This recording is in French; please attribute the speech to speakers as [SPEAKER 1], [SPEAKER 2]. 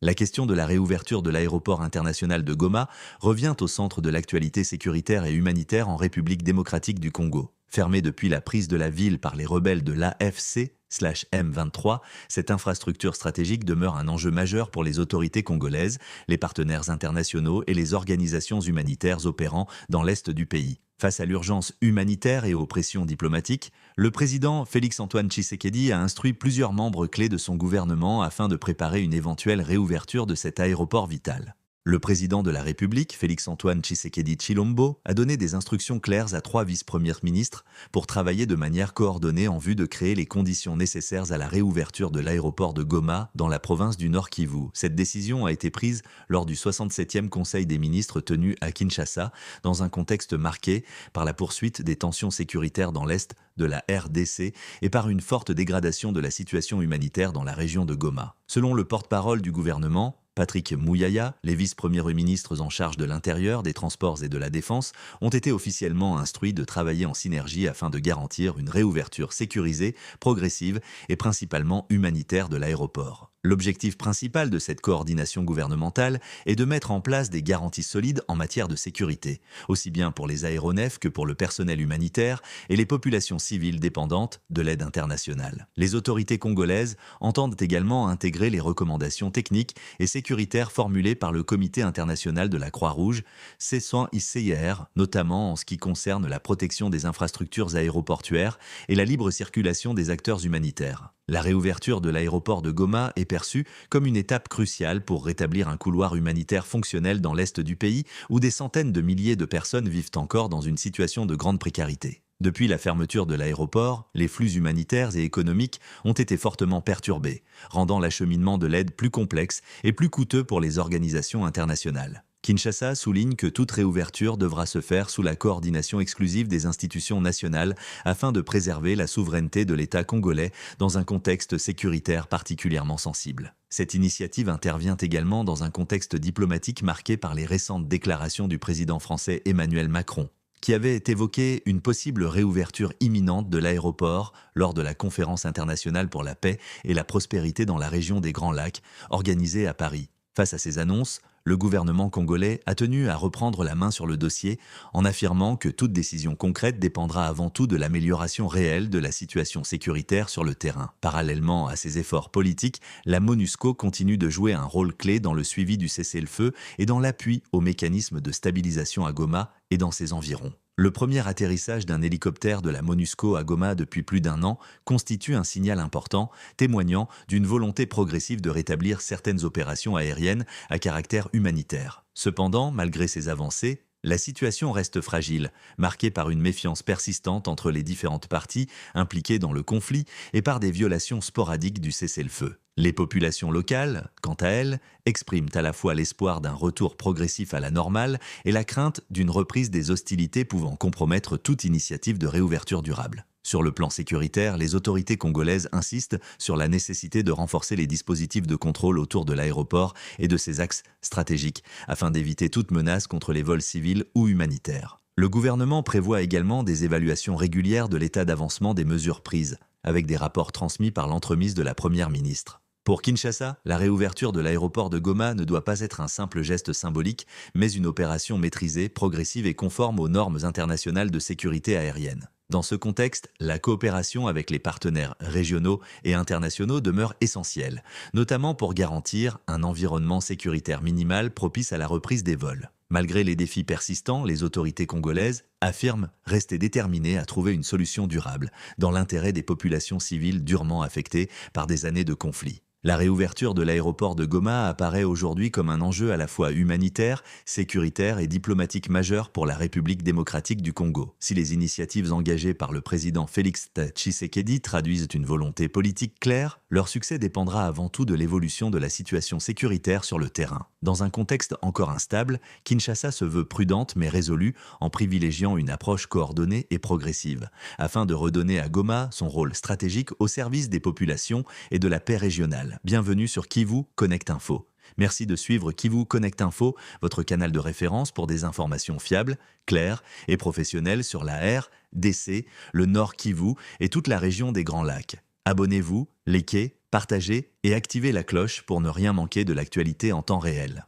[SPEAKER 1] La question de la réouverture de l'aéroport international de Goma revient au centre de l'actualité sécuritaire et humanitaire en République démocratique du Congo. Fermée depuis la prise de la ville par les rebelles de l'AFC/M23, cette infrastructure stratégique demeure un enjeu majeur pour les autorités congolaises, les partenaires internationaux et les organisations humanitaires opérant dans l'est du pays. Face à l'urgence humanitaire et aux pressions diplomatiques, le président Félix-Antoine Tshisekedi a instruit plusieurs membres clés de son gouvernement afin de préparer une éventuelle réouverture de cet aéroport vital. Le président de la République, Félix-Antoine Tshisekedi Tshilombo, a donné des instructions claires à 3 vice-premiers ministres pour travailler de manière coordonnée en vue de créer les conditions nécessaires à la réouverture de l'aéroport de Goma dans la province du Nord Kivu. Cette décision a été prise lors du 67e Conseil des ministres tenu à Kinshasa, dans un contexte marqué par la poursuite des tensions sécuritaires dans l'est de la RDC et par une forte dégradation de la situation humanitaire dans la région de Goma. Selon le porte-parole du gouvernement, Patrick Mouyaya, les vice-premiers ministres en charge de l'Intérieur, des Transports et de la Défense ont été officiellement instruits de travailler en synergie afin de garantir une réouverture sécurisée, progressive et principalement humanitaire de l'aéroport. L'objectif principal de cette coordination gouvernementale est de mettre en place des garanties solides en matière de sécurité, aussi bien pour les aéronefs que pour le personnel humanitaire et les populations civiles dépendantes de l'aide internationale. Les autorités congolaises entendent également intégrer les recommandations techniques et sécuritaires formulées par le Comité international de la Croix-Rouge, C1ICR, notamment en ce qui concerne la protection des infrastructures aéroportuaires et la libre circulation des acteurs humanitaires. La réouverture de l'aéroport de Goma est perçue comme une étape cruciale pour rétablir un couloir humanitaire fonctionnel dans l'est du pays où des centaines de milliers de personnes vivent encore dans une situation de grande précarité. Depuis la fermeture de l'aéroport, les flux humanitaires et économiques ont été fortement perturbés, rendant l'acheminement de l'aide plus complexe et plus coûteux pour les organisations internationales. Kinshasa souligne que toute réouverture devra se faire sous la coordination exclusive des institutions nationales afin de préserver la souveraineté de l'État congolais dans un contexte sécuritaire particulièrement sensible. Cette initiative intervient également dans un contexte diplomatique marqué par les récentes déclarations du président français Emmanuel Macron, qui avait évoqué une possible réouverture imminente de l'aéroport lors de la conférence internationale pour la paix et la prospérité dans la région des Grands Lacs, organisée à Paris. Face à ces annonces, le gouvernement congolais a tenu à reprendre la main sur le dossier en affirmant que toute décision concrète dépendra avant tout de l'amélioration réelle de la situation sécuritaire sur le terrain. Parallèlement à ces efforts politiques, la MONUSCO continue de jouer un rôle clé dans le suivi du cessez-le-feu et dans l'appui aux mécanismes de stabilisation à Goma et dans ses environs. Le premier atterrissage d'un hélicoptère de la MONUSCO à Goma depuis plus d'1 an constitue un signal important, témoignant d'une volonté progressive de rétablir certaines opérations aériennes à caractère humanitaire. Cependant, malgré ces avancées, la situation reste fragile, marquée par une méfiance persistante entre les différentes parties impliquées dans le conflit et par des violations sporadiques du cessez-le-feu. Les populations locales, quant à elles, expriment à la fois l'espoir d'un retour progressif à la normale et la crainte d'une reprise des hostilités pouvant compromettre toute initiative de réouverture durable. Sur le plan sécuritaire, les autorités congolaises insistent sur la nécessité de renforcer les dispositifs de contrôle autour de l'aéroport et de ses axes stratégiques, afin d'éviter toute menace contre les vols civils ou humanitaires. Le gouvernement prévoit également des évaluations régulières de l'état d'avancement des mesures prises, avec des rapports transmis par l'entremise de la Première ministre. Pour Kinshasa, la réouverture de l'aéroport de Goma ne doit pas être un simple geste symbolique, mais une opération maîtrisée, progressive et conforme aux normes internationales de sécurité aérienne. Dans ce contexte, la coopération avec les partenaires régionaux et internationaux demeure essentielle, notamment pour garantir un environnement sécuritaire minimal propice à la reprise des vols. Malgré les défis persistants, les autorités congolaises affirment rester déterminées à trouver une solution durable, dans l'intérêt des populations civiles durement affectées par des années de conflit. La réouverture de l'aéroport de Goma apparaît aujourd'hui comme un enjeu à la fois humanitaire, sécuritaire et diplomatique majeur pour la République démocratique du Congo. Si les initiatives engagées par le président Félix Tshisekedi traduisent une volonté politique claire, leur succès dépendra avant tout de l'évolution de la situation sécuritaire sur le terrain. Dans un contexte encore instable, Kinshasa se veut prudente mais résolue en privilégiant une approche coordonnée et progressive, afin de redonner à Goma son rôle stratégique au service des populations et de la paix régionale. Bienvenue sur Kivu Connect Info. Merci de suivre Kivu Connect Info, votre canal de référence pour des informations fiables, claires et professionnelles sur la RDC, le Nord Kivu et toute la région des Grands Lacs. Abonnez-vous, likez, partagez et activez la cloche pour ne rien manquer de l'actualité en temps réel.